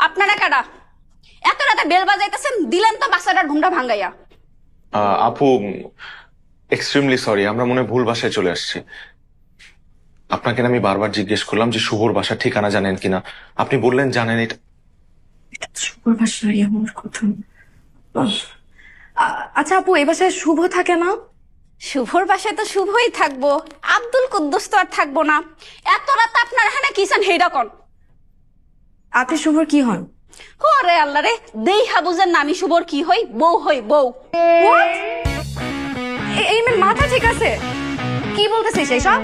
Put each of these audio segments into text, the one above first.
আপনারা কারা? এত রাতে বেল বাজাইতেছেন, দিলেন তো বাচ্চাটার ঘুমটা ভাঙ্গাইয়া। আপু, এক্সট্রিমলি সরি, আমরা মনে হয় ভুল বাসায় চলে আসছি। আপনাকে না আমি বারবার জিজ্ঞেস করলাম যে শুভর বাসার ঠিকানা জানেন কিনা, আপনি বললেন জানেন। এটা শুভর বাসায় আমার কথা। আচ্ছা আপু, এই বাসায় শুভ থাকে না? শুভর বাসায় তো শুভই থাকবো, আব্দুল কুদ্দুস তো আর থাকবো না। এত রাত আপনার এখানে কিসান হেইডা কন? আপনি শুভর কি হন? ওরে আল্লাহ রে, দেইহা বুঝেন না আমি শুভর কি হই? বউ হই, বউ। What? এই মেয়ের মাথা ঠিক আছে? কি বলতেছিস এইসব?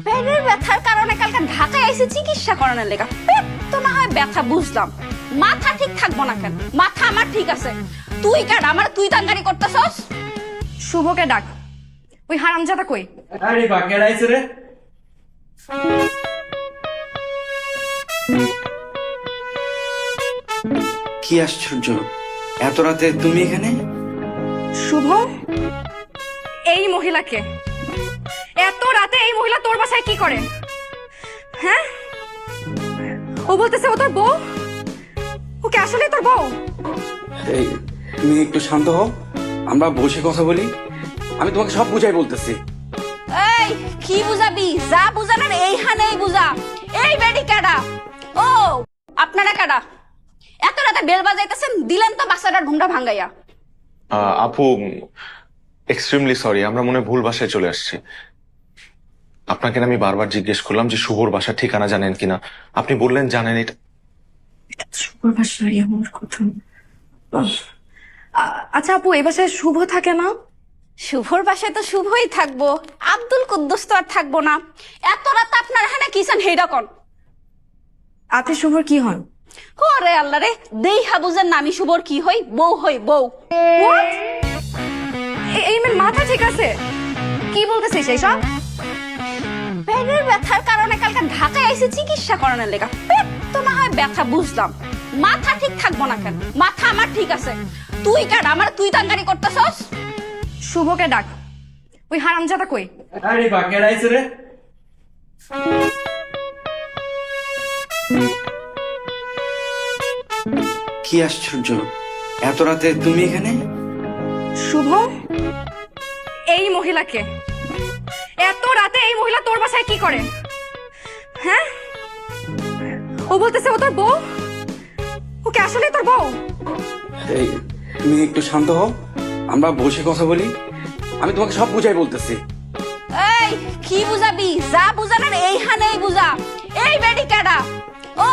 পেটের ব্যথার কারণে কালকে ঢাকায় এসে চিকিৎসা করানোর লেগা। পেট তো না হয় ব্যথা বুঝলাম, মাথা ঠিক থাকবো না কেন? মাথা আমার ঠিক আছে। তুই কেন আমার তুই তাঙ্গারি করতেছস? শুভকে ডাক। ওই হারামজাদা কই? আরে বাকের আইছে রে। কি আশ্চর্য, এত রাতে তুমি এখানে? শুভ, এই মহিলাকে এত রাতে এই মহিলা তোর বাসায় কি করে? হ্যাঁ, ও বলতেছে ও তোর বউ। ওকে আসলে তোর বউ? এই, তুমি একটু শান্ত হও, আমরা বসে কথা বলি। আমি তোমাকে সব বুঝাই বলতেছি। এই কি বুঝাবি? যা বুঝানোর এইখানেই বুঝা। এই বেডি কাডা? ও আপনারা কাডা? এত রাতে বেল বাজাইতেছেন, দিলেন তো বাচ্চাটার ঘুমটা ভাঙ্গাইয়া। আপু, এক্সট্রিমলি সরি, আমরা মনে হয় ভুল বাসায় চলে আসছি। আপনাকে না আমি বারবার জিজ্ঞেস করলাম যে শুভর বাসার ঠিকানা জানেন কিনা, আপনি বললেন জানেন। এটা শুভর বাসায় আমার কথা। আচ্ছা আপু, এই বাসায় শুভ থাকে না? শুভর বাসায় তো শুভই থাকবো, আব্দুল কুদ্দুস তো আর থাকবো না। এত রাত আপনার এখানে কিসান হেইডা কন? আপনি শুভর কি হন? ওরে আল্লাহ রে, দেইহা বুঝেন না আমি শুভর কি হই? বউ হই, বউ। What? এই মেয়ের মাথা ঠিক আছে? কি বলতেছিস এইসব? পেটের ব্যথার কারণে কালকে ঢাকায় এসে চিকিৎসা করানোর লেগা। পেট তো না হয় ব্যথা বুঝলাম, মাথা ঠিক থাকবো না কেন? মাথা আমার ঠিক আছে। তুই কেন আমার তুই তাঙ্গারি করতেছস? শুভকে ডাক। ওই হারামজাদা কই? আরে বাকের আইছে রে। কি আশ্চর্য, এত রাতে তুমি এখানে? শুভ, এই মহিলাকে এত রাতে এই মহিলা তোর বাসায় কি করে? হ্যাঁ, ও বলতেছে ও তোর বউ। ওকে আসলে তোর বউ? এই, তুমি একটু শান্ত হও, আমরা বসে কথা বলি। আমি তোমাকে সব বুঝাই বলতেছি। এই কি বুঝাবি? যা বুঝানোর এইখানেই বুঝা। এই বেডি কাডা? ও